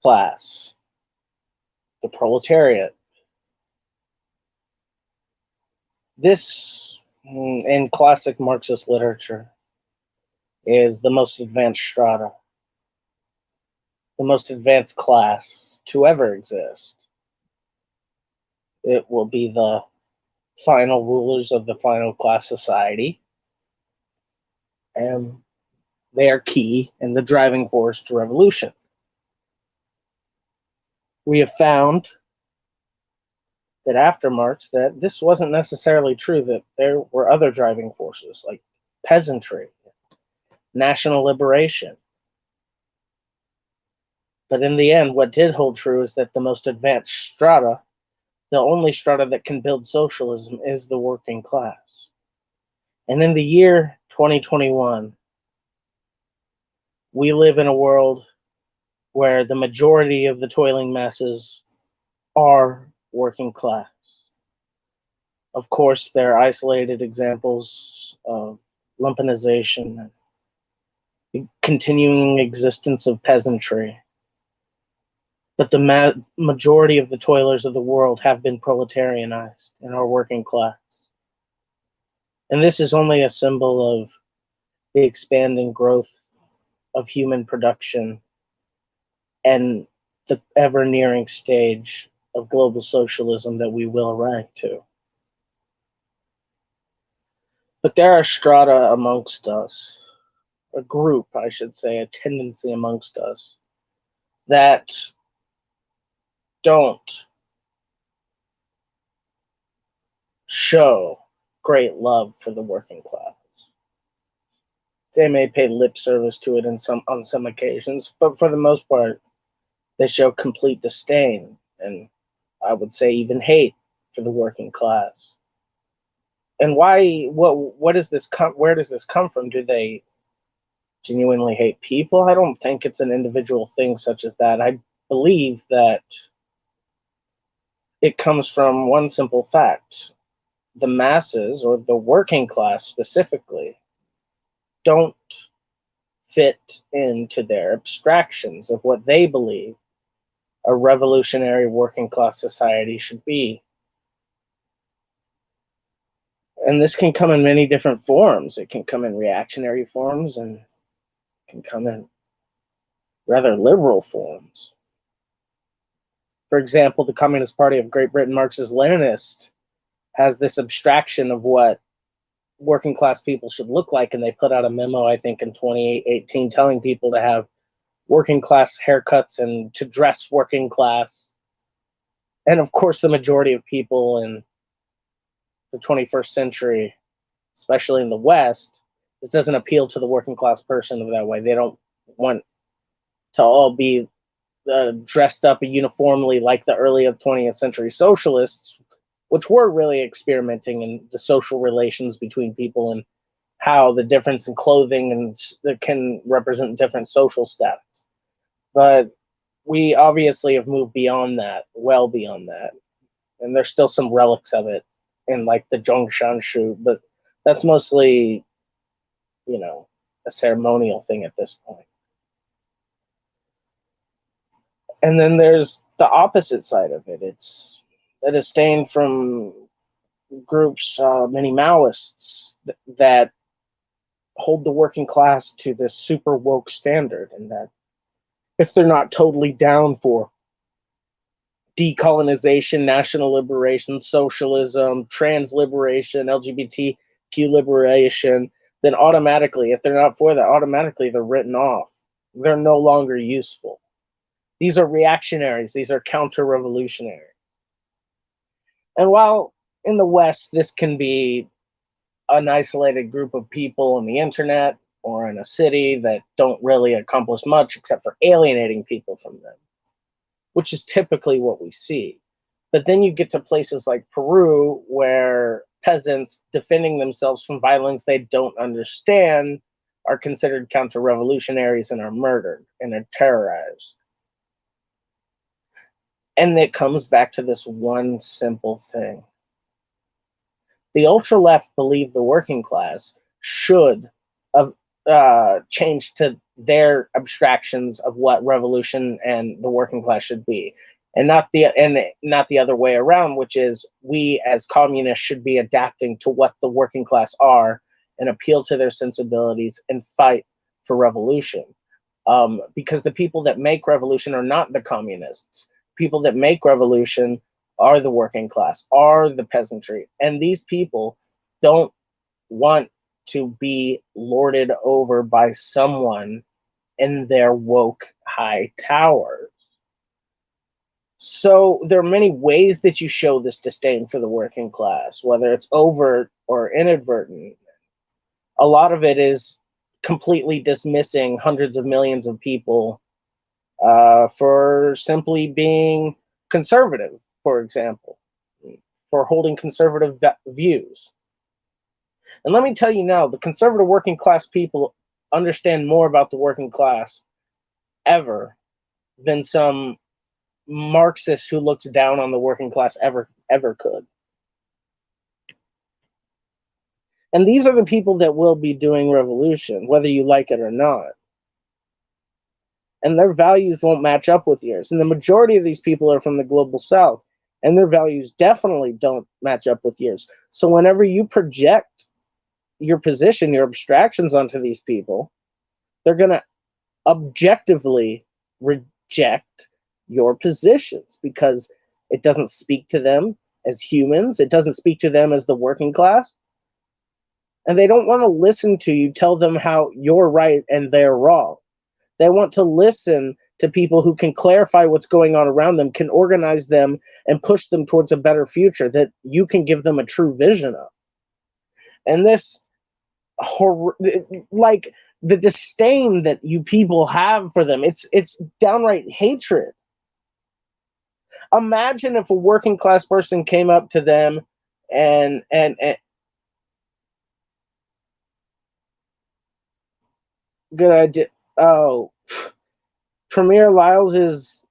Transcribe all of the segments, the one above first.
class, the proletariat. This, in classic Marxist literature, is the most advanced strata, the most advanced class to ever exist. It will be the final rulers of the final class society, and they are key and the driving force to revolution. We have found that after Marx that this wasn't necessarily true, that there were other driving forces like peasantry, national liberation. But in the end, what did hold true is that the most advanced strata, the only strata that can build socialism, is the working class. And in the year 2021, we live in a world where the majority of the toiling masses are working class. Of course, there are isolated examples of lumpenization, continuing existence of peasantry, but the majority of the toilers of the world have been proletarianized and are working class. And this is only a symbol of the expanding growth of human production and the ever nearing stage of global socialism that we will arrive to. But there are strata amongst us, a group, I should say, a tendency amongst us that don't show great love for the working class. They may pay lip service to it on some occasions, but for the most part, they show complete disdain and, I would say, even hate for the working class. And why? What does this come? Where does this come from? Do they genuinely hate people? I don't think it's an individual thing such as that. I believe that it comes from one simple fact: the masses, or the working class specifically, don't fit into their abstractions of what they believe a revolutionary working class society should be. And this can come in many different forms. It can come in reactionary forms and can come in rather liberal forms. For example, the Communist Party of Great Britain, Marxist-Leninist, has this abstraction of what working class people should look like, and they put out a memo, I think, in 2018 telling people to have working class haircuts and to dress working class. And of course, the majority of people in the 21st century, especially in the West, this doesn't appeal to the working class person that way. They don't want to all be dressed up uniformly like the early 20th century socialists, which were really experimenting in the social relations between people and how the difference in clothing and can represent different social status. But we obviously have moved beyond that, well beyond that. And there's still some relics of it in like the Zhongshan Shu, but that's mostly, a ceremonial thing at this point. And then there's the opposite side of it. It's a disdain from groups, many Maoists, that hold the working class to this super woke standard, and that if they're not totally down for decolonization, national liberation, socialism, trans liberation, LGBTQ liberation, then automatically, if they're not for that, automatically they're written off. They're no longer useful. These are reactionaries. These are counter-revolutionary. And while in the West, this can be an isolated group of people on the internet or in a city that don't really accomplish much except for alienating people from them, which is typically what we see. But then you get to places like Peru, where peasants defending themselves from violence they don't understand are considered counter-revolutionaries and are murdered and are terrorized. And it comes back to this one simple thing. The ultra-left believe the working class should change to their abstractions of what revolution and the working class should be, and not the other way around, which is we as communists should be adapting to what the working class are and appeal to their sensibilities and fight for revolution. Because the people that make revolution are not the communists. People that make revolution are the working class, are the peasantry, and these people don't want to be lorded over by someone in their woke high towers. So there are many ways that you show this disdain for the working class, whether it's overt or inadvertent. A lot of it is completely dismissing hundreds of millions of people for simply being conservative, for example, for holding conservative views. And let me tell you now, the conservative working class people understand more about the working class ever than some Marxist who looks down on the working class ever could. And these are the people that will be doing revolution, whether you like it or not. And their values won't match up with yours. And the majority of these people are from the global south, and their values definitely don't match up with yours. So whenever you project your position, your abstractions onto these people, they're going to objectively reject your positions because it doesn't speak to them as humans. It doesn't speak to them as the working class. And they don't want to listen to you tell them how you're right and they're wrong. They want to listen to people who can clarify what's going on around them, can organize them, and push them towards a better future that you can give them a true vision of. And this, like, the disdain that you people have for them, it's downright hatred. Imagine if a working class person came up to them and good idea. Oh, Premier Lyles is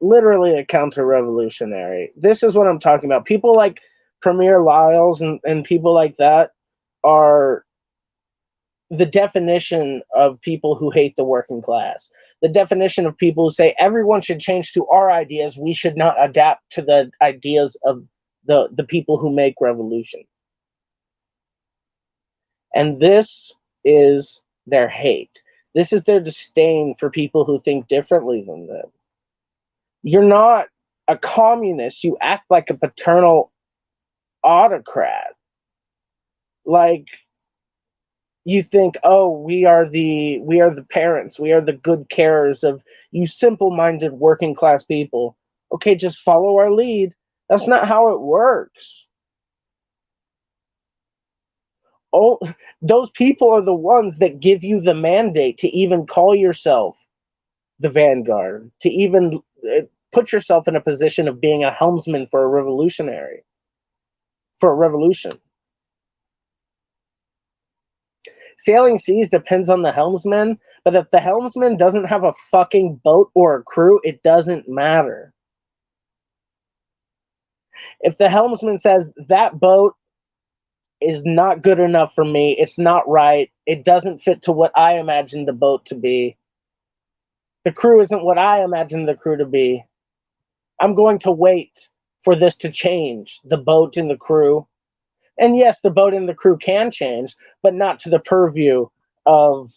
literally a counter-revolutionary. This is what I'm talking about. People like Premier Lyles and people like that are the definition of people who hate the working class. The definition of people who say everyone should change to our ideas. We should not adapt to the ideas of the people who make revolution. And this is their hate. This is their disdain for people who think differently than them. You're not a communist. You act like a paternal autocrat. Like, you think, oh, we are the parents, we are the good carers of you simple-minded working class people. Okay, just follow our lead. That's not how it works. Oh, those people are the ones that give you the mandate to even call yourself the vanguard, to even put yourself in a position of being a helmsman for a revolution. Sailing seas depends on the helmsman, but if the helmsman doesn't have a fucking boat or a crew, it doesn't matter. If the helmsman says, that boat is not good enough for me, it's not right, it doesn't fit to what I imagined the boat to be, the crew isn't what I imagined the crew to be, I'm going to wait for this to change, the boat and the crew. And yes, the boat and the crew can change, but not to the purview of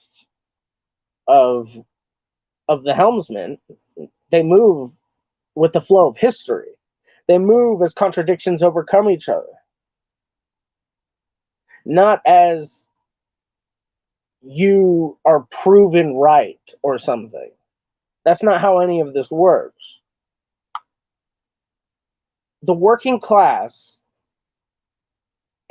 the helmsman. They move with the flow of history. They move as contradictions overcome each other. Not as you are proven right or something. That's not how any of this works. The working class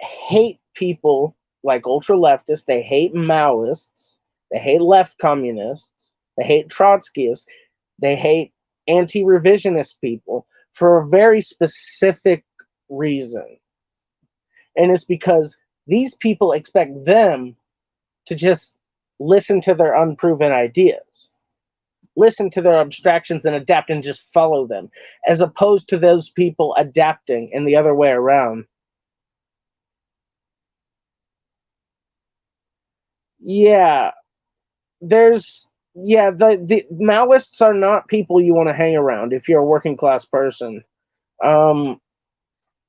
hate people like ultra-leftists. They hate Maoists. They hate left communists. They hate Trotskyists. They hate anti-revisionist people for a very specific reason. And it's because these people expect them to just listen to their unproven ideas, listen to their abstractions and adapt and just follow them, as opposed to those people adapting in the other way around. Yeah, there's yeah, the Maoists are not people you want to hang around if you're a working class person. Um,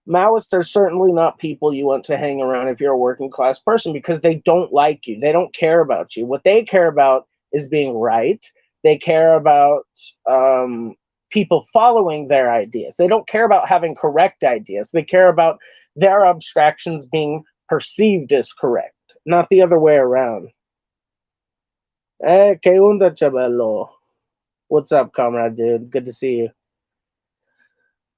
Maoists are certainly not people you want to hang around if you're a working class person because they don't like you. They don't care about you. What they care about is being right. They care about people following their ideas. They don't care about having correct ideas. They care about their abstractions being perceived as correct, not the other way around. Que onda, Chabelo? What's up, comrade, dude? Good to see you.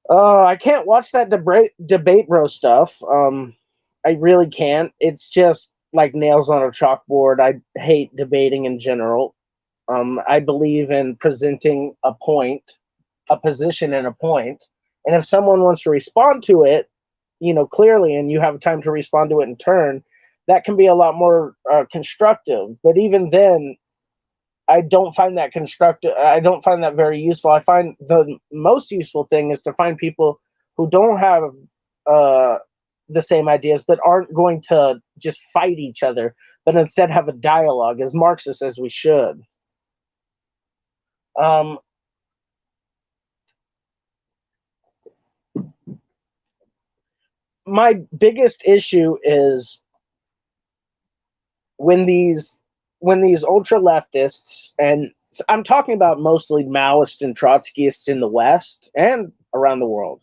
I can't watch that debate bro stuff. I really can't. It's just like nails on a chalkboard. I hate debating in general. I believe in presenting a point, a position, and a point. And if someone wants to respond to it, clearly, and you have time to respond to it in turn, that can be a lot more constructive. But even then, I don't find that constructive. I don't find that very useful. I find the most useful thing is to find people who don't have uh, the same ideas, but aren't going to just fight each other, but instead have a dialogue, as Marxist as we should. Um, my biggest issue is when these ultra leftists, and I'm talking about mostly Maoists and Trotskyists in the West and around the world,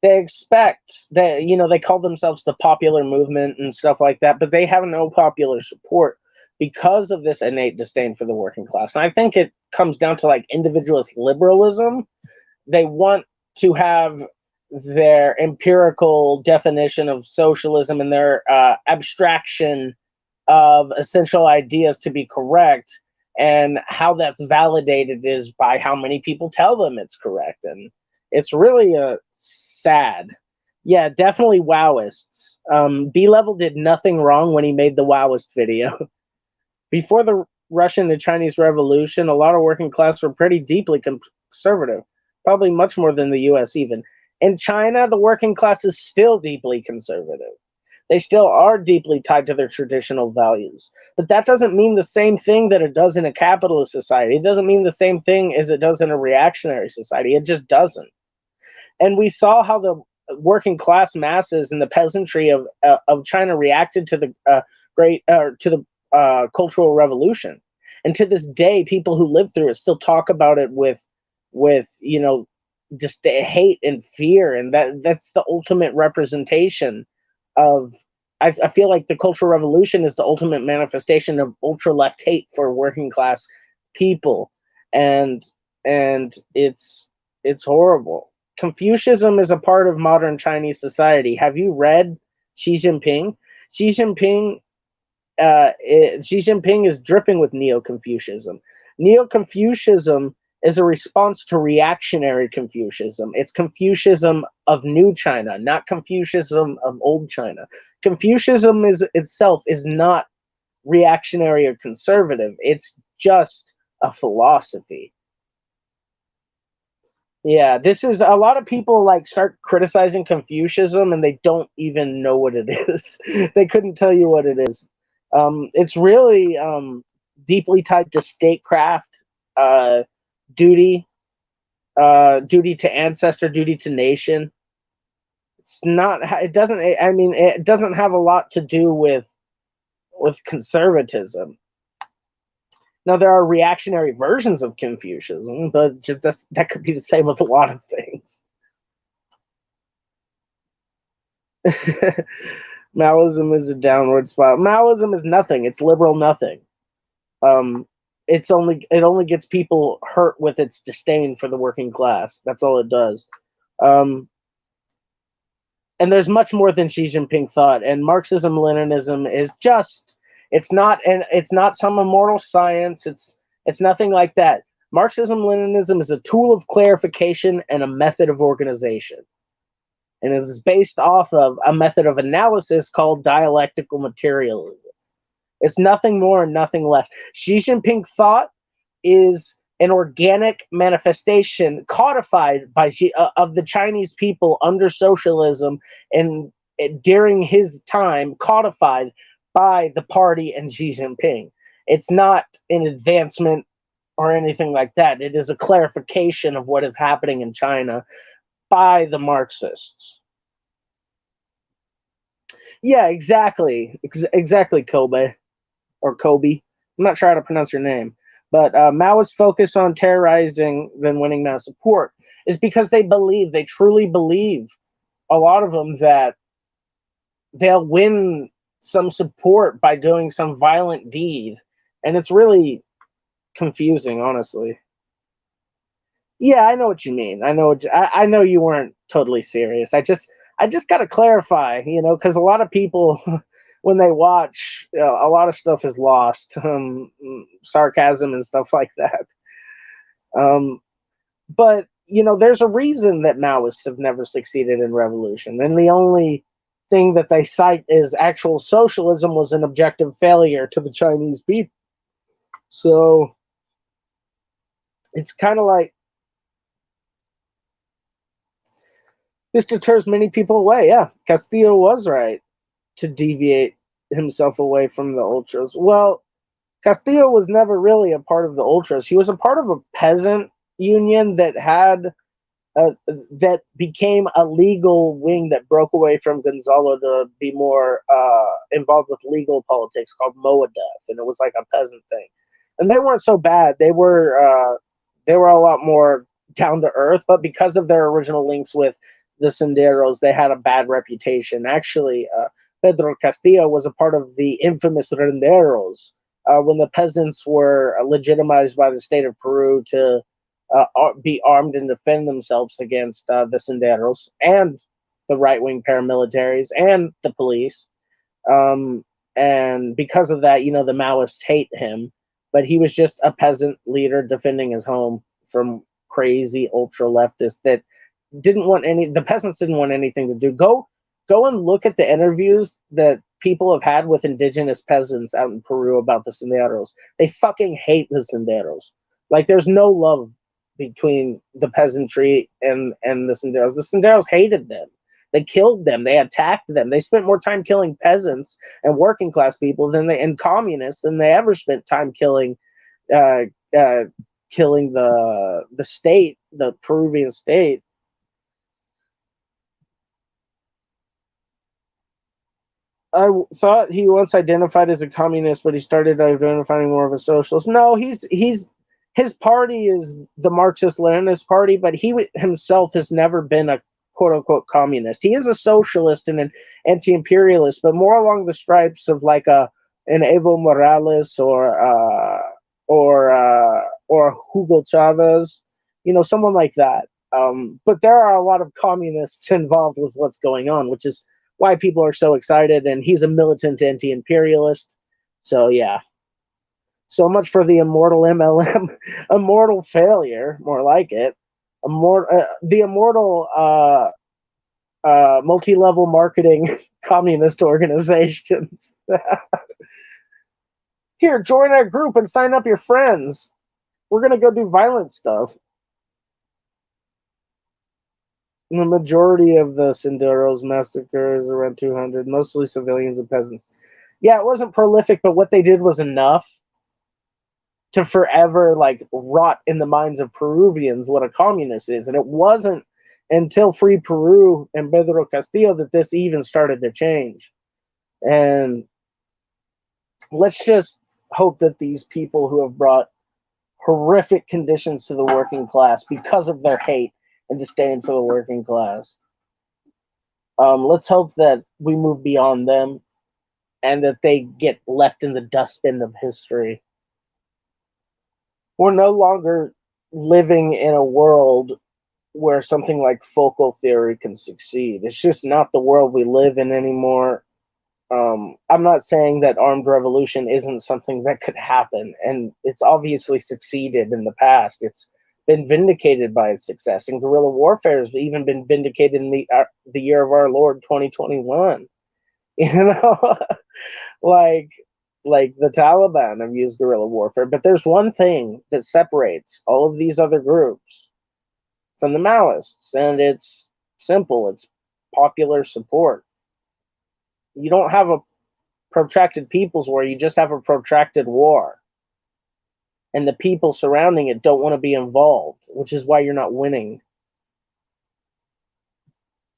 they expect that, they call themselves the popular movement and stuff like that, but they have no popular support because of this innate disdain for the working class. And I think it comes down to like individualist liberalism. They want to have their empirical definition of socialism and their abstraction of essential ideas to be correct, and how that's validated is by how many people tell them it's correct. And it's really sad. Yeah, definitely Wowists. B-Level did nothing wrong when he made the Wowist video. Before the Russian and Chinese Revolution, a lot of working class were pretty deeply conservative, probably much more than the US even. In China, the working class is still deeply conservative. They still are deeply tied to their traditional values. But that doesn't mean the same thing that it does in a capitalist society. It doesn't mean the same thing as it does in a reactionary society. It just doesn't. And we saw how the working class masses and the peasantry of China reacted to the Cultural Revolution. And to this day, people who lived through it still talk about it with just hate and fear. And that's the ultimate representation of, I feel like the Cultural Revolution is the ultimate manifestation of ultra left hate for working class people, and it's horrible. Confucianism is a part of modern Chinese society. Have you read Xi Jinping? Xi Jinping is dripping with Neo-Confucianism. Neo-Confucianism is a response to reactionary Confucianism. It's Confucianism of New China, not Confucianism of Old China. Confucianism itself is not reactionary or conservative. It's just a philosophy. Yeah, this is a lot of people like start criticizing Confucianism and they don't even know what it is. They couldn't tell you what it is. It's really deeply tied to statecraft, duty, duty to ancestor, duty to nation. It's not. It doesn't. I mean, it doesn't have a lot to do with conservatism. Now, there are reactionary versions of Confucianism, but that could be the same with a lot of things. Maoism is a downward spiral. Maoism is nothing. It's liberal nothing. It only gets people hurt with its disdain for the working class. That's all it does. And there's much more than Xi Jinping thought. And Marxism Leninism is just, it's not some immortal science. It's nothing like that. Marxism Leninism is a tool of clarification and a method of organization. And it is based off of a method of analysis called dialectical materialism. It's nothing more and nothing less. Xi Jinping thought is an organic manifestation codified by of the Chinese people under socialism, and during his time codified by the party and Xi Jinping. It's not an advancement or anything like that. It is a clarification of what is happening in China by the Marxists. Yeah, exactly. Exactly, Kobe. Or Kobe. I'm not sure how to pronounce your name. But Maoists focused on terrorizing, then winning Mao support, is because they truly believe, a lot of them, that they'll win some support by doing some violent deed. And it's really confusing, honestly. Yeah, I know what you mean. I know you weren't totally serious. I just got to clarify, because a lot of people, when they watch, a lot of stuff is lost, sarcasm and stuff like that. Um, but there's a reason that Maoists have never succeeded in revolution, and the only thing that they cite is actual socialism was an objective failure to the Chinese people. So it's kind of like, this deters many people away. Yeah, Castillo was right to deviate himself away from the ultras. Well, Castillo was never really a part of the ultras. He was a part of a peasant union that became a legal wing that broke away from Gonzalo to be more involved with legal politics, called Moadef, and it was like a peasant thing. And they weren't so bad. They were a lot more down to earth, but because of their original links with the Senderos, they had a bad reputation. Actually, Pedro Castillo was a part of the infamous Renderos, when the peasants were legitimized by the state of Peru to be armed and defend themselves against the Senderos and the right-wing paramilitaries and the police. And because of that, the Maoists hate him, but he was just a peasant leader defending his home from crazy ultra leftists that the peasants didn't want anything to do. Go and look at the interviews that people have had with indigenous peasants out in Peru about the Senderos. They fucking hate the Senderos. Like, there's no love between the peasantry and the Senderos. The Senderos hated them. They killed them. They attacked them. They spent more time killing peasants and working class people and communists than they ever spent time killing uh, uh, killing the state, the Peruvian state. I thought he once identified as a communist, but he started identifying more of a socialist. No, his party is the Marxist-Leninist Party, but he himself has never been a quote-unquote communist. He is a socialist and an anti-imperialist, but more along the stripes of like an Evo Morales or Hugo Chavez, someone like that. But there are a lot of communists involved with what's going on, which is why people are so excited. And he's a militant anti-imperialist. So yeah. So much for the immortal MLM, immortal failure, more like it. The immortal multi-level marketing communist organizations. Here, join our group and sign up your friends. We're gonna go do violent stuff. The majority of the Senderos massacres, around 200, mostly civilians and peasants. Yeah, it wasn't prolific, but what they did was enough to forever rot in the minds of Peruvians what a communist is. And it wasn't until Free Peru and Pedro Castillo that this even started to change. And let's just hope that these people who have brought horrific conditions to the working class because of their hate and disdain for the working class, let's hope that we move beyond them and that they get left in the dustbin of history. We're no longer living in a world where something like focal theory can succeed. It's just not the world we live in anymore. I'm not saying that armed revolution isn't something that could happen, and it's obviously succeeded in the past. It's been vindicated by its success, and guerrilla warfare has even been vindicated in the year of our Lord 2021. like the Taliban have used guerrilla warfare, but there's one thing that separates all of these other groups from the Maoists, and it's simple. It's popular support. You don't have a protracted people's war, you just have a protracted war. and the people surrounding it don't want to be involved, which is why you're not winning.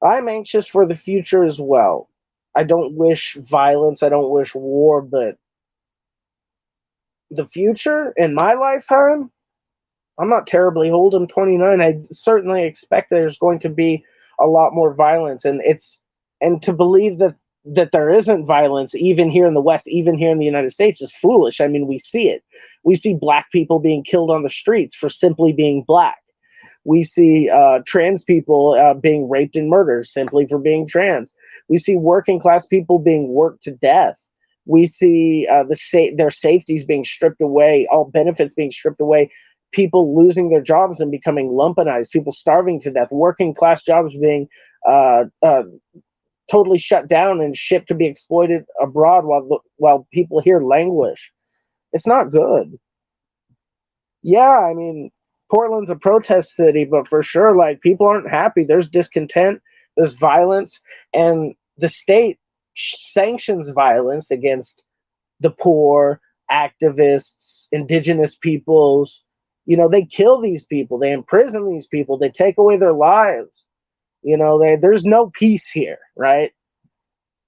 I'm anxious for the future as well. I don't wish violence, I don't wish war, but the future in my lifetime, I'm not terribly old. I'm 29. I certainly expect there's going to be a lot more violence, and to believe that there isn't violence even here in the West, even here in the United States, is foolish. I mean, we see it. We see black people being killed on the streets for simply being black. We see trans people being raped and murdered simply for being trans. We see working class people being worked to death. We see their safeties being stripped away, all benefits being stripped away, people losing their jobs and becoming lumpenized, people starving to death, working class jobs being uh, uh, totally shut down and shipped to be exploited abroad while people here languish. It's not good. Yeah, I mean, Portland's a protest city, but for sure, like, people aren't happy. There's discontent, there's violence, and the state sanctions violence against the poor, activists, indigenous peoples. You know, they kill these people, they imprison these people, they take away their lives. You know, there's no peace here, right?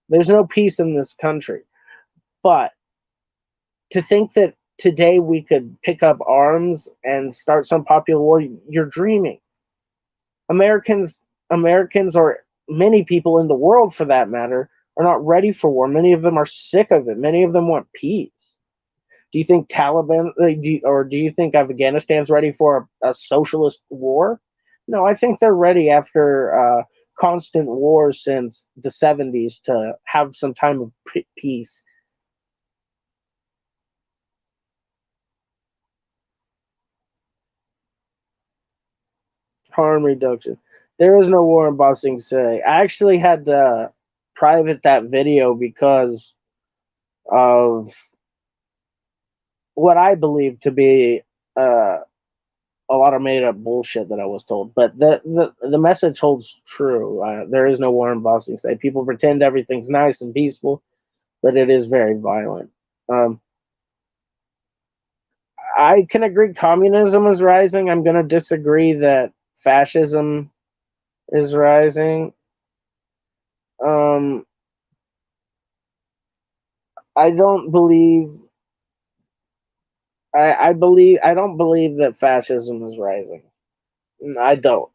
There's no peace in this country. But to think that today we could pick up arms and start some popular war, you're dreaming. Americans, or many people in the world for that matter, are not ready for war. Many of them are sick of it. Many of them want peace. Do you think Taliban, or do you think Afghanistan's ready for a socialist war? No, I think they're ready after constant wars since the 70s to have some time of peace. Harm reduction. There is no war in Boxing today. I actually had to private that video because of what I believe to be uh, a lot of made up bullshit that I was told. But the message holds true. There is no war in Boxing today. People pretend everything's nice and peaceful, but it is very violent. Um, I can agree communism is rising. I'm going to disagree that fascism is rising. Um, I don't believe. I don't believe that fascism is rising. I don't.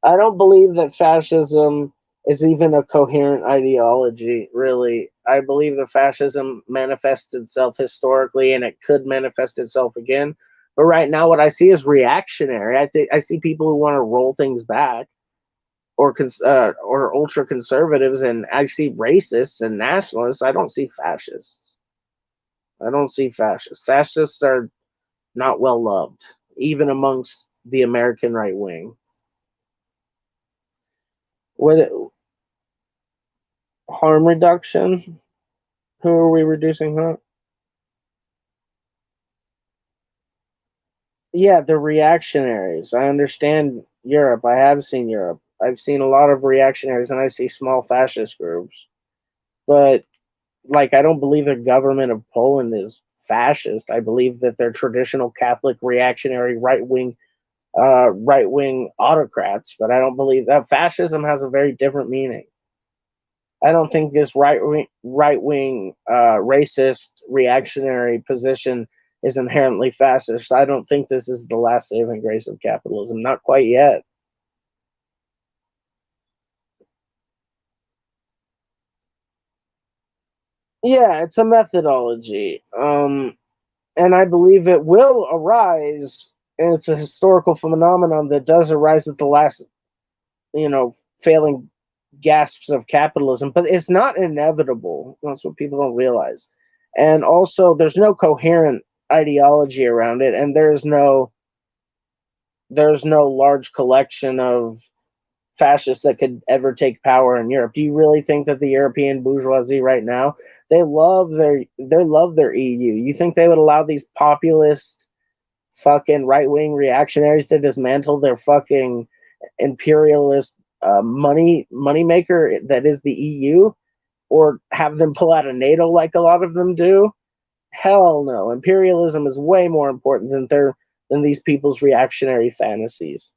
I don't believe that fascism is even a coherent ideology, really. I believe that fascism manifests itself historically and it could manifest itself again. But right now, what I see is reactionary. I see people who want to roll things back, or ultra conservatives, and I see racists and nationalists. I don't see fascists. I don't see fascists. Fascists are not well loved, even amongst the American right wing. What harm reduction? Who are we reducing harm? Yeah, the reactionaries. I understand Europe. I have seen Europe. I've seen a lot of reactionaries, and I see small fascist groups. But like, I don't believe the government of Poland is fascist. I believe that they're traditional Catholic reactionary right wing autocrats. But I don't believe that fascism has a very different meaning. I don't think this right wing racist reactionary position is inherently fascist. I don't think this is the last saving grace of capitalism. Not quite yet. Yeah, it's a methodology, and I believe it will arise. And it's a historical phenomenon that does arise at the last, failing gasps of capitalism, but it's not inevitable. That's what people don't realize. And also, there's no coherent ideology around it, and there's no large collection of fascists that could ever take power in Europe. Do you really think that the European bourgeoisie right now, they love their EU? You think they would allow these populist fucking right wing reactionaries to dismantle their fucking imperialist money maker that is the EU, or have them pull out of NATO like a lot of them do? Hell no. Imperialism is way more important than these people's reactionary fantasies.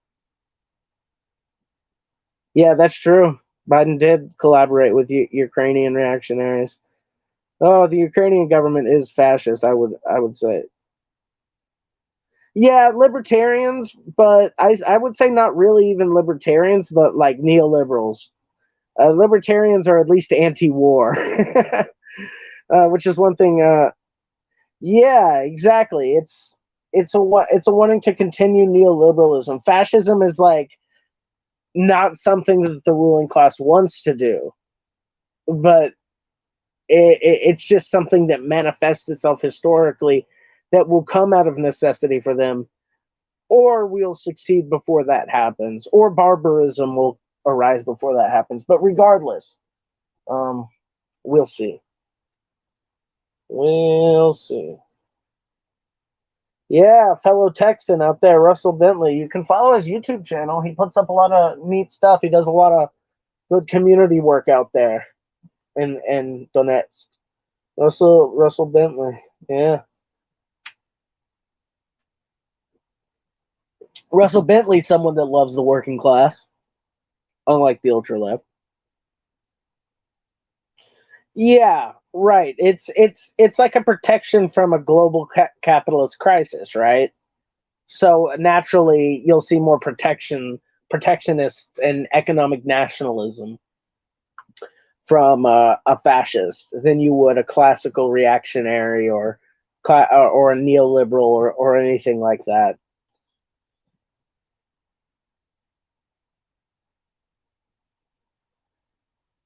Yeah, that's true. Biden did collaborate with Ukrainian reactionaries. Oh, the Ukrainian government is fascist. I would say. Yeah, libertarians, but I would say not really even libertarians, but like neoliberals. Libertarians are at least anti-war, which is one thing. Yeah, exactly. It's a wanting to continue neoliberalism. Fascism is like not something that the ruling class wants to do, but it's just something that manifests itself historically that will come out of necessity for them, or we'll succeed before that happens, or barbarism will arise before that happens. But regardless, um, we'll see. We'll see. Yeah, fellow Texan out there, Russell Bentley. You can follow his YouTube channel. He puts up a lot of neat stuff. He does a lot of good community work out there in Donetsk. Russell Bentley. Yeah. Russell Bentley's someone that loves the working class, unlike the ultra left. Yeah, right. It's like a protection from a global capitalist crisis, right? So naturally, you'll see more protectionist and economic nationalism from a fascist than you would a classical reactionary or a neoliberal or anything like that.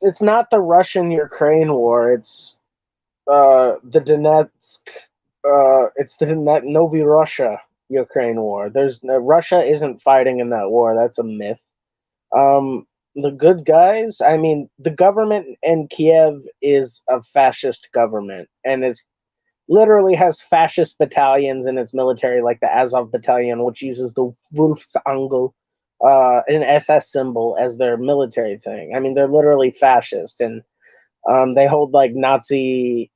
It's not the Russian-Ukraine war. The Donetsk. It's the Novi Russia Ukraine war. Russia isn't fighting in that war. That's a myth. The good guys. I mean, the government in Kiev is a fascist government, and is literally has fascist battalions in its military, like the Azov battalion, which uses the Wolfsangel, an SS symbol as their military thing. I mean, they're literally fascist, and they hold like Nazi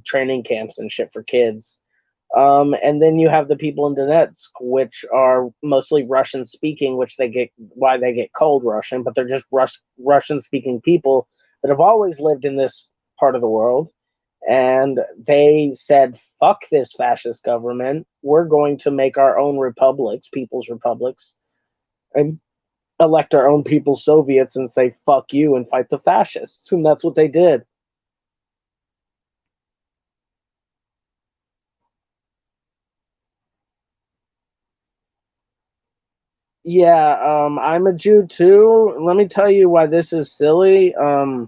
training camps and shit for kids. And then you have the people in Donetsk, which are mostly Russian speaking, which they get cold Russian, but they're just Russian speaking people that have always lived in this part of the world. And they said, fuck this fascist government. We're going to make our own republics, people's republics, and elect our own people's Soviets and say, fuck you, and fight the fascists. And that's what they did. Yeah, I'm a Jew too. Let me tell you why this is silly. I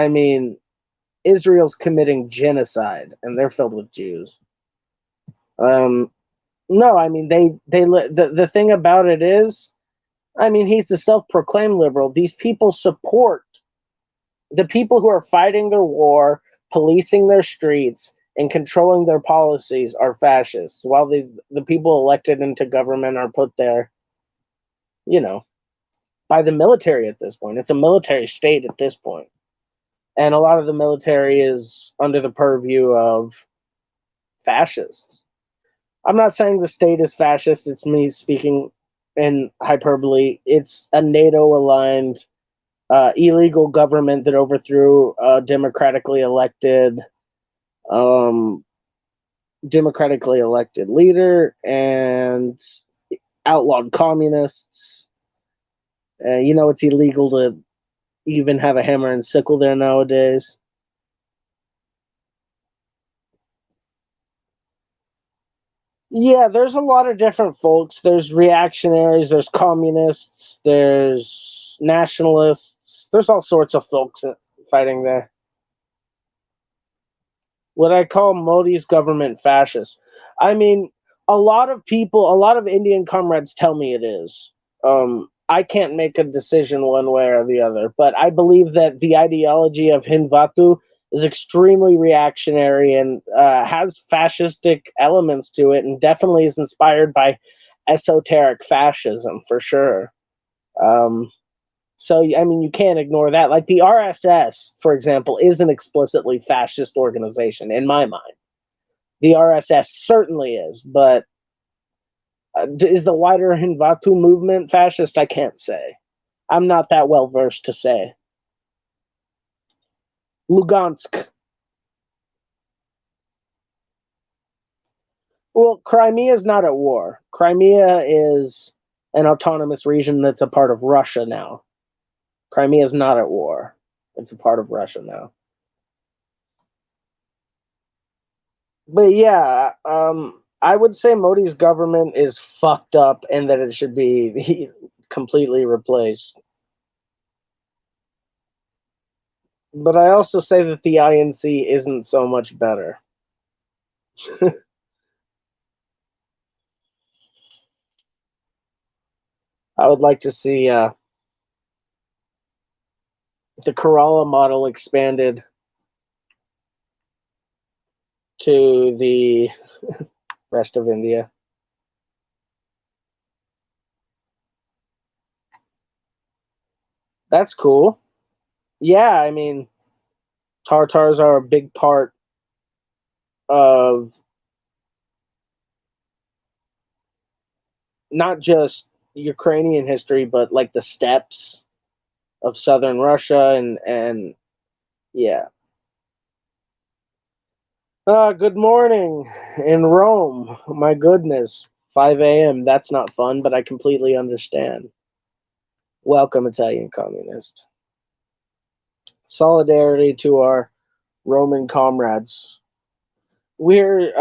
mean, Israel's committing genocide, and they're filled with Jews. Um, no, I mean the thing about it is, I mean, he's a self-proclaimed liberal. These people support the people who are fighting their war, policing their streets, and controlling their policies are fascists, while the people elected into government are put there, you know, by the military at this point. It's a military state at this point. And a lot of the military is under the purview of fascists. I'm not saying the state is fascist, it's me speaking in hyperbole. It's a NATO aligned illegal government that overthrew a um, democratically elected leader and outlawed communists. It's illegal to even have a hammer and sickle there nowadays. Yeah, there's a lot of different folks. There's reactionaries, there's communists, there's nationalists. There's all sorts of folks fighting there. What I call Modi's government fascist. I mean, a lot of Indian comrades tell me it is. I can't make a decision one way or the other, but I believe that the ideology of Hinvatu is extremely reactionary and has fascistic elements to it, and definitely is inspired by esoteric fascism for sure. Um, So, I mean, you can't ignore that. Like the RSS, for example, is an explicitly fascist organization in my mind. The RSS certainly is, but is the wider Hinvatu movement fascist? I can't say. I'm not that well versed to say. Lugansk. Well, Crimea is not at war. Crimea is an autonomous region that's a part of Russia now. Crimea is not at war. It's a part of Russia now. But yeah, I would say Modi's government is fucked up and that it should be completely replaced. But I also say that the INC isn't so much better. I would like to see the Kerala model expanded to the rest of India. That's cool. Yeah, I mean, Tartars are a big part of not just Ukrainian history, but like the steppes of southern Russia and yeah. Good morning in Rome. My goodness, 5 a.m. That's not fun, but I completely understand. Welcome, Italian communist. Solidarity to our Roman comrades. We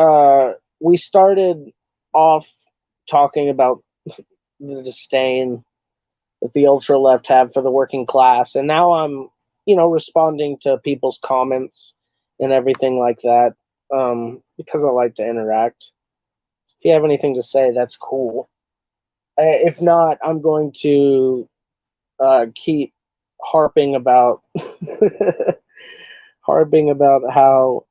started off talking about the disdain that the ultra left have for the working class, and now I'm, responding to people's comments and everything like that, because I like to interact. If you have anything to say, that's cool. If not, I'm going to keep harping about harping about how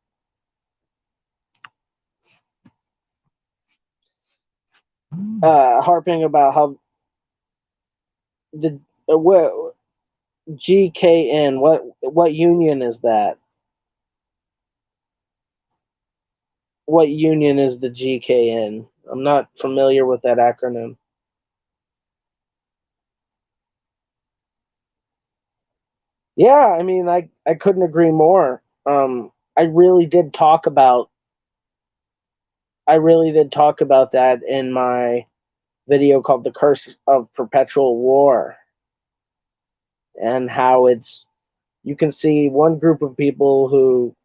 harping about how the what GKN, what union is that? What union is the GKN? I'm not familiar with that acronym. Yeah, I mean, I couldn't agree more. I really did talk about I really did talk about that in my video called "The Curse of Perpetual War," and how you can see one group of people who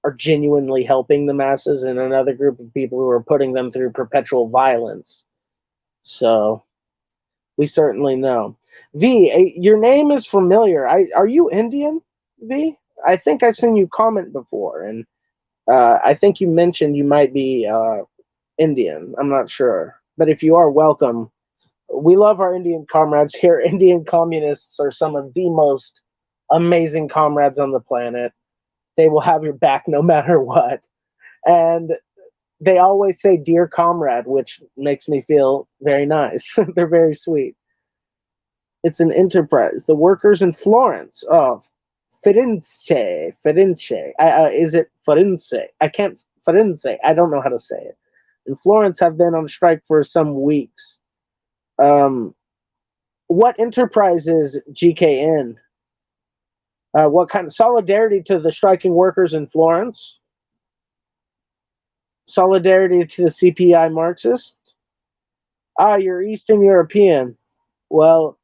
are genuinely helping the masses and another group of people who are putting them through perpetual violence. So we certainly know. V, your name is familiar. Are you Indian, V? I think I've seen you comment before, and I think you mentioned you might be Indian. I'm not sure. But if you are, welcome. We love our Indian comrades here. Indian communists are some of the most amazing comrades on the planet. They will have your back no matter what. And they always say "dear comrade," which makes me feel very nice. They're very sweet. It's an enterprise. The workers in Florence. Oh, Firenze. Is it Firenze? I can't. Firenze. I don't know how to say it. In Florence, have been on strike for some weeks. What enterprise is GKN? What kind of solidarity to the striking workers in Florence? Solidarity to the CPI Marxists? Ah, you're Eastern European. Well,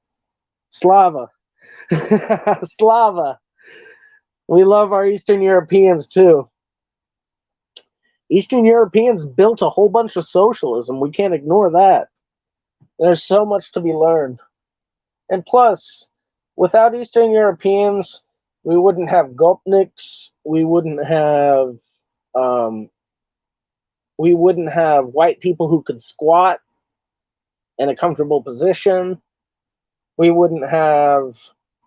Slava. Slava. We love our Eastern Europeans too. Eastern Europeans built a whole bunch of socialism. We can't ignore that. There's so much to be learned. And plus, without Eastern Europeans, we wouldn't have Gopniks. Um, we wouldn't have white people who could squat in a comfortable position. We wouldn't have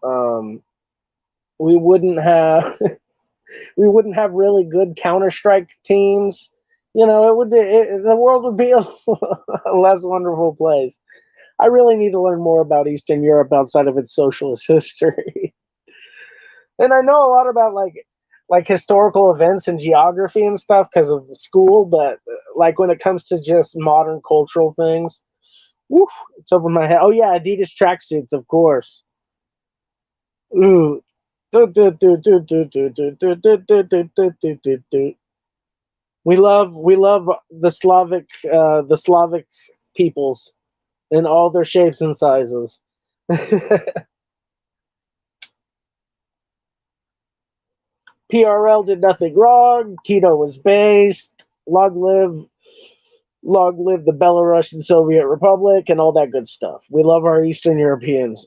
um, we wouldn't have we wouldn't have really good counter-strike teams. The world would be a less wonderful place. I really need to learn more about Eastern Europe outside of its socialist history. And I know a lot about like historical events and geography and stuff because of school, but like when it comes to just modern cultural things, woof, it's over my head. Oh yeah, Adidas tracksuits, of course. Ooh. We love the Slavic peoples in all their shapes and sizes. PRL did nothing wrong. Tito was based. Long live the Belarusian Soviet Republic and all that good stuff. We love our Eastern Europeans.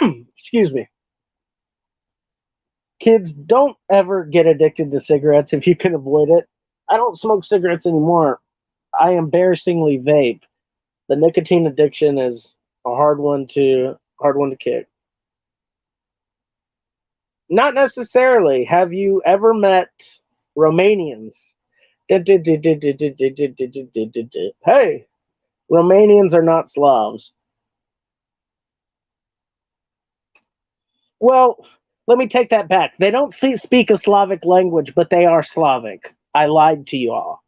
Excuse me. Kids, don't ever get addicted to cigarettes if you can avoid it. I don't smoke cigarettes anymore. I embarrassingly vape. The nicotine addiction is a hard one to kick. Not necessarily. Have you ever met Romanians? Hey, Romanians are not Slavs. Well, let me take that back. They don't speak a Slavic language, but they are Slavic. I lied to you all.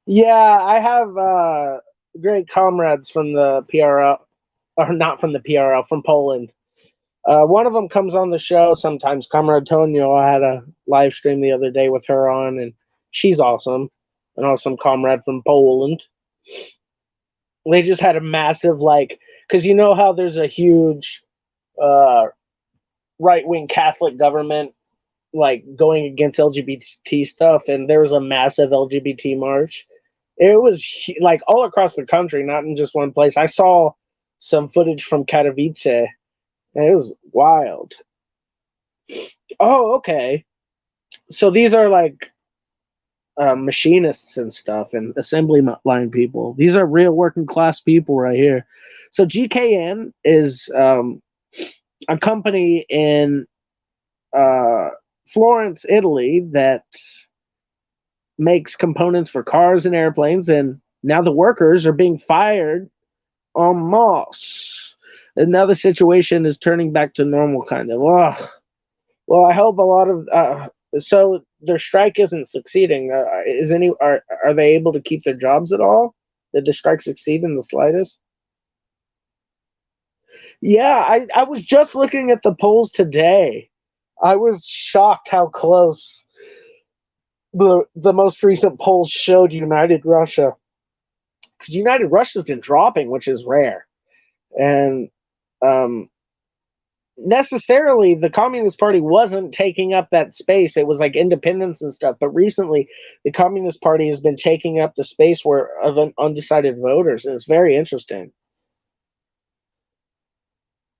Yeah, I have great comrades from the PRL, or not from the PRL, from Poland. One of them comes on the show sometimes. Comrade Tonio, I had a live stream the other day with her on, and she's awesome. An awesome comrade from Poland. They just had a massive, like, because you know how there's a huge uh, right wing Catholic government like going against LGBT stuff, and there was a massive LGBT march. It was like all across the country, not in just one place. I saw some footage from Katowice, and it was wild. Oh, okay. So these are like machinists and stuff and assembly line people. These are real working class people right here. So GKN is a company in uh, Florence, Italy that makes components for cars and airplanes, and now the workers are being fired en masse. And now the situation is turning back to normal, kind of. Oh, well, I hope a lot of so their strike isn't succeeding. Are they able to keep their jobs at all? Did the strike succeed in the slightest? Yeah, I was just looking at the polls today. I was shocked how close the most recent polls showed United Russia, because United Russia's been dropping, which is rare, and um, necessarily the Communist Party wasn't taking up that space. It was like independence and stuff. But recently, the Communist Party has been taking up the space where of undecided voters, and it's very interesting.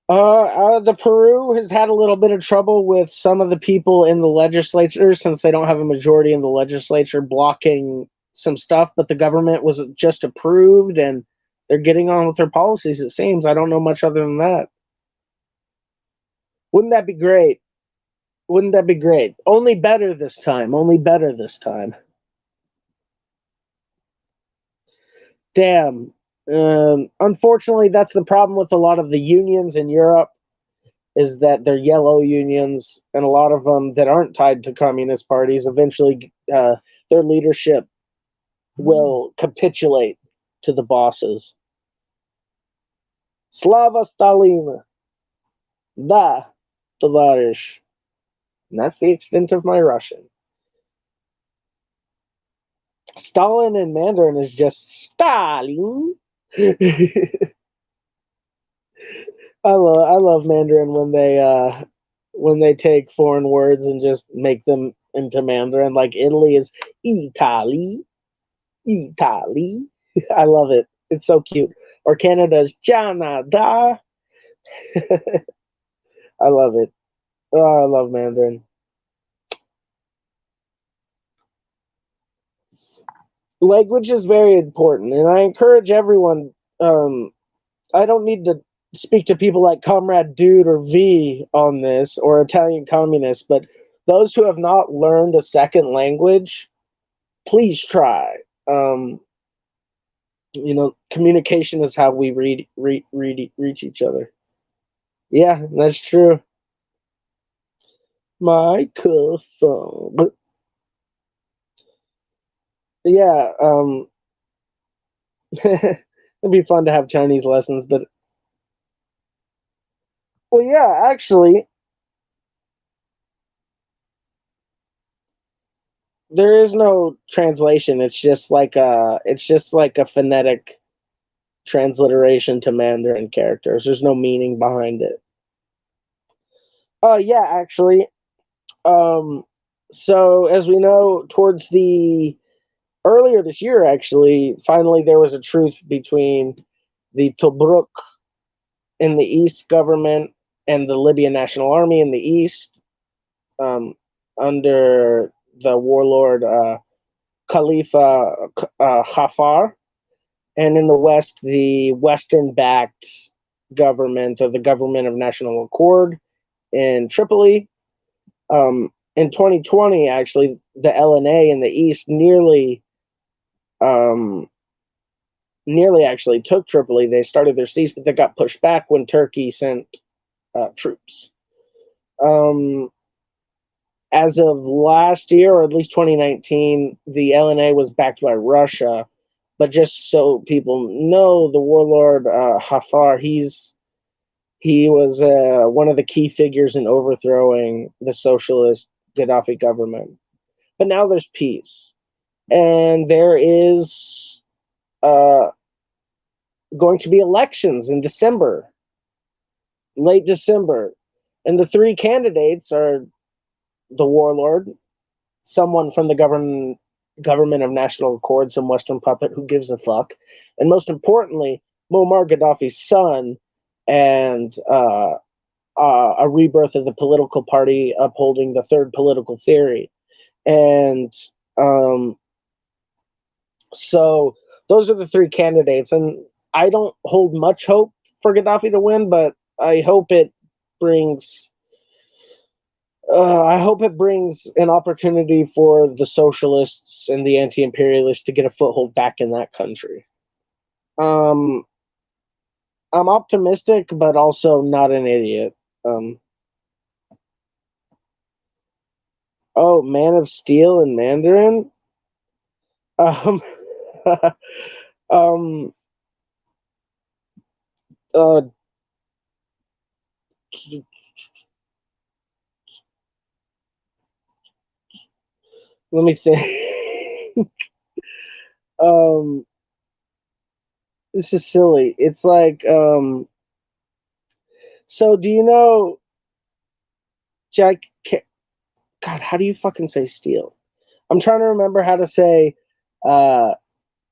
The Peru has had a little bit of trouble with some of the people in the legislature since they don't have a majority in the legislature blocking some stuff, but the government was just approved and they're getting on with their policies, it seems. I don't know much other than that. Wouldn't that be great? Wouldn't that be great? Only better this time. Only better this time. Damn. Unfortunately, that's the problem with a lot of the unions in Europe, is that they're yellow unions, and a lot of them that aren't tied to communist parties eventually their leadership will capitulate to the bosses. Slava Stalin, da, tovarish. And that's the extent of my Russian. Stalin in Mandarin is just Stalin. I love Mandarin when they take foreign words and just make them into Mandarin. Like Italy is Italy, Italy. I love it. It's so cute. Or Canada's Canada. I love it. Oh, I love Mandarin. Language is very important, and I encourage everyone. I don't need to speak to people like Comrade Dude or V on this, or Italian communists, but those who have not learned a second language, please try. Communication is how we reach each other. Yeah, that's true. Microphone. But yeah, it'd be fun to have Chinese lessons, but well, yeah, actually, there is no translation. It's just like a phonetic transliteration to Mandarin characters. There's no meaning behind it. Yeah, actually. Um, so as we know, towards the earlier this year, actually, finally there was a truce between the Tobruk in the east government and the Libyan National Army in the east, um, under the warlord Khalifa Hafar, and in the west, the Western-backed government, or the Government of National Accord in Tripoli. In 2020, actually, the LNA in the east um, nearly actually took Tripoli. They started their siege, but they got pushed back when Turkey sent troops. Um, as of last year, or at least 2019, the LNA was backed by Russia. But just so people know, the warlord Hafar, he was one of the key figures in overthrowing the socialist Gaddafi government. But now there's peace, and there is uh, going to be elections in December, late December, and the three candidates are the warlord, someone from the government of national accord, some Western puppet who gives a fuck, and most importantly, Muammar Gaddafi's son, and a rebirth of the political party upholding the third political theory. And um, so those are the three candidates, and I don't hold much hope for Gaddafi to win, but I hope it brings an opportunity for the socialists and the anti-imperialists to get a foothold back in that country. Um, I'm optimistic, but also not an idiot. Um, oh, Man of Steel in Mandarin. Um, um, uh, let me think. um, this is silly. It's like, so do you know Jack? God, how do you fucking say steel? I'm trying to remember how to say uh,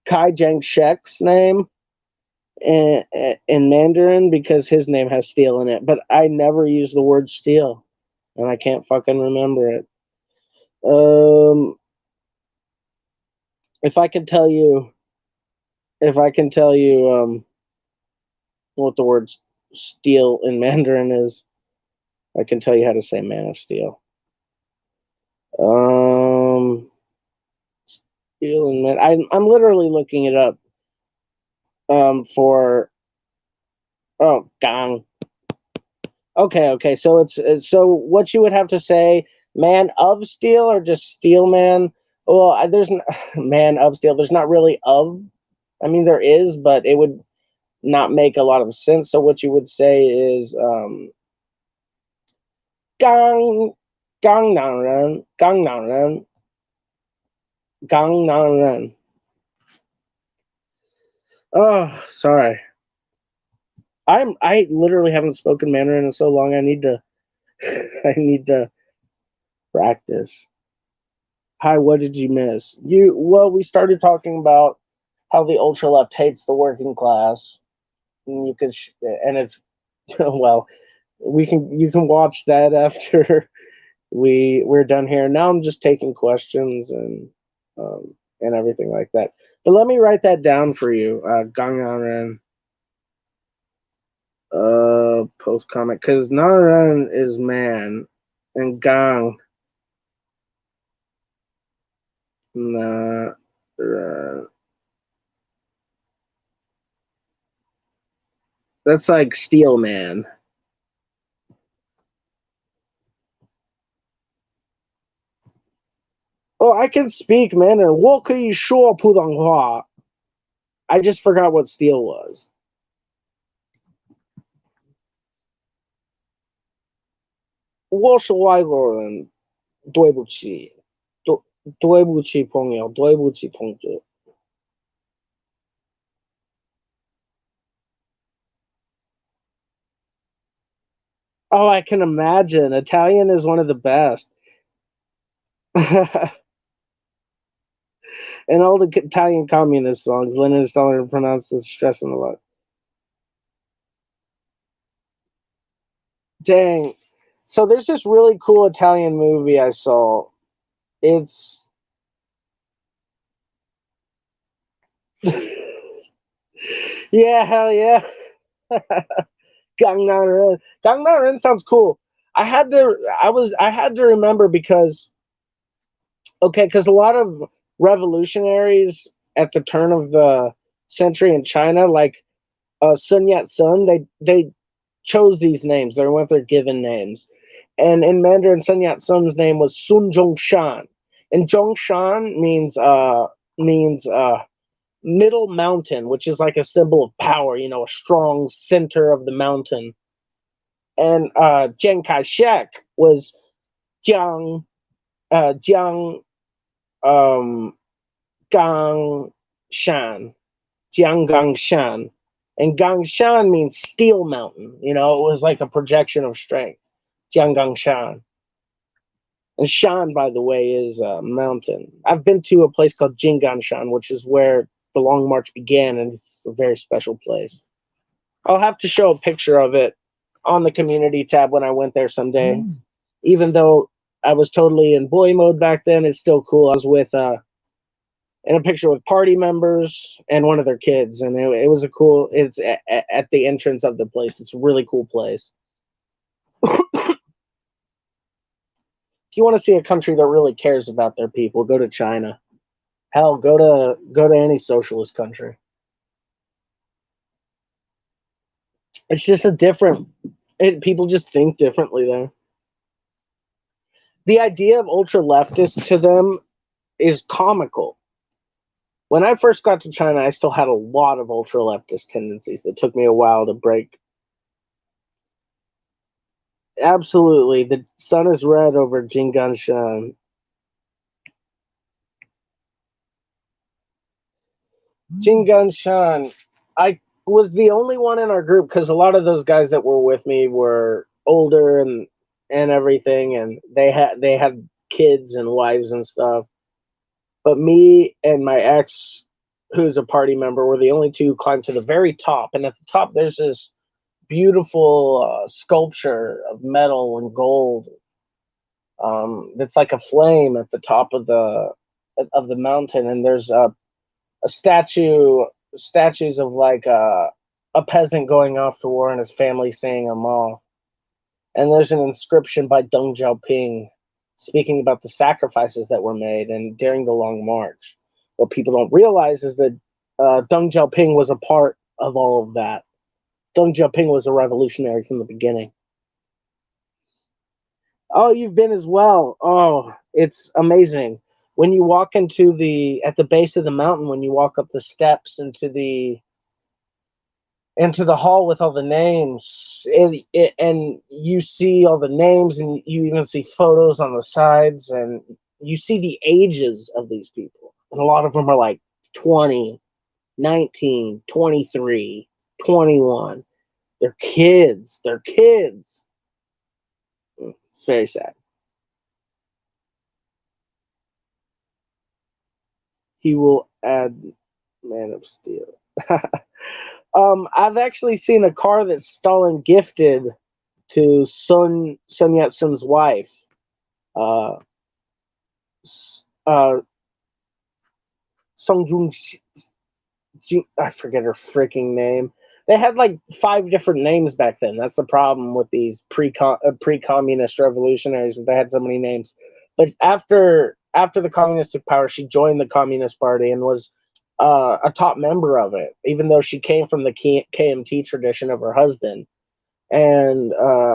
Kai Shek's name in Mandarin because his name has steel in it, but I never use the word steel, and I can't fucking remember it. Um, if I can tell you, if I can tell you, what the word steel in Mandarin is, I can tell you how to say Man of Steel. Um, Steel and Man. I'm literally looking it up. For Gang. Okay. So so what you would have to say, Man of Steel or just Steel Man? Well, there's Man of Steel. There's not really of. I mean, there is, but it would not make a lot of sense. So what you would say is Gang Gangnam Ren Gangnam Ren Gangnam Ren. Oh, sorry. I literally haven't spoken Mandarin in so long. I need to I need to practice. Hi, what did you miss? We started talking about how the ultra left hates the working class, and and it's well, you can watch that after we're done here. Now I'm just taking questions and everything like that. But let me write that down for you, Gangnam post comment, because Naran is man and Gang Nah. That's like Steel Man. Oh, I can speak Mandarin. 我可以说普通话. I just forgot what steel was. 我是外国人，对不起，对对不起朋友，对不起同志。Oh, I can imagine. Italian is one of the best. And all the Italian communist songs, Lenin is telling her to pronounce the stress in the lot. Dang. So there's this really cool Italian movie I saw. It's yeah, hell yeah. Gangnam Ren. Gangnam Ren sounds cool. I had to remember because okay, because a lot of revolutionaries at the turn of the century in China, like Sun Yat Sun, they chose these names. They weren't their given names. And in Mandarin, Sun Yat Sun's name was Sun Zhongshan, and Zhongshan means middle mountain, which is like a symbol of power. You know, a strong center of the mountain. And Chiang Kai Shek was Jiang Jiang Gang Shan, Jiang Gang Shan, and Gang Shan means steel mountain. You know, it was like a projection of strength. Jiang Gang Shan. And Shan, by the way, is a mountain. I've been to a place called Jinganshan, which is where the Long March began, and it's a very special place. I'll have to show a picture of it on the community tab when I went there someday. Even though I was totally in boy mode back then, it's still cool. I was with in a picture with party members and one of their kids, and it was a cool. It's at the entrance of the place. It's a really cool place. If you want to see a country that really cares about their people, go to China. Hell, go to any socialist country. It's just a different. People just think differently there. The idea of ultra leftist to them is comical. When I first got to China, I still had a lot of ultra leftist tendencies that took me a while to break. Absolutely, the sun is red over Jinganshan. Jinganshan. I was the only one in our group because a lot of those guys that were with me were older and everything, and they had kids and wives and stuff. But me and my ex, who's a party member, were the only two who climbed to the very top. And at the top, there's this beautiful sculpture of metal and gold. That's like a flame at the top of the mountain, and there's a statues of like a peasant going off to war and his family seeing them all. And there's an inscription by Deng Xiaoping speaking about the sacrifices that were made and during the Long March. What people don't realize is that Deng Xiaoping was a part of all of that. Deng Xiaoping was a revolutionary from the beginning. Oh, you've been as well. Oh, it's amazing. When you walk at the base of the mountain, when you walk up the steps into the hall with all the names, and you see all the names, and you even see photos on the sides, and you see the ages of these people. And a lot of them are like 20, 19, 23, 21. They're kids. They're kids. It's very sad. He will add Man of Steel. I've actually seen a car that Stalin gifted to Sun Yat Sen's wife. Uh, Song Jung, I forget her freaking name. They had like 5 different names back then. That's the problem with these pre-communist revolutionaries, that they had so many names. But after after the communists took power, she joined the Communist Party and was a top member of it, even though she came from the KMT tradition of her husband. And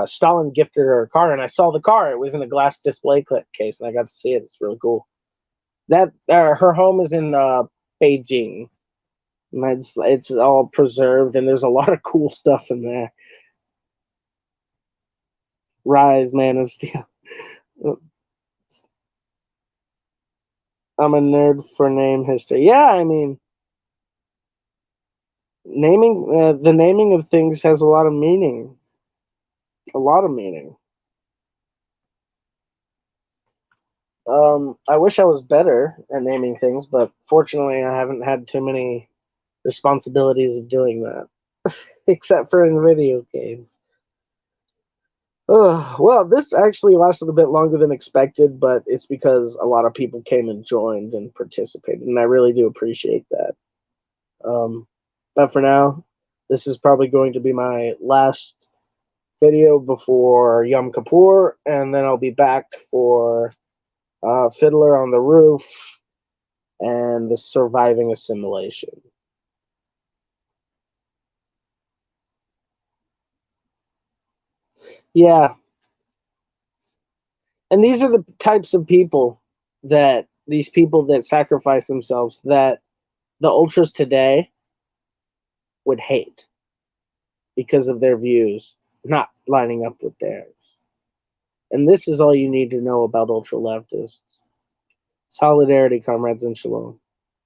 Stalin gifted her a car, and I saw the car. It was in a glass display case, and I got to see it. It's really cool. That her home is in Beijing. And it's all preserved, and there's a lot of cool stuff in there. Rise, Man of Steel. I'm a nerd for name history. Yeah, I mean, naming the naming of things has a lot of meaning. A lot of meaning. I wish I was better at naming things, but fortunately, I haven't had too many responsibilities of doing that, except for in video games. Well, this actually lasted a bit longer than expected, but it's because a lot of people came and joined and participated, and I really do appreciate that. But for now, this is probably going to be my last video before Yom Kippur, and then I'll be back for Fiddler on the Roof and the Surviving Assimilation. Yeah. And these are the types of people these people that sacrifice themselves that the ultras today would hate because of their views not lining up with theirs. And this is all you need to know about ultra leftists. Solidarity, comrades, and shalom.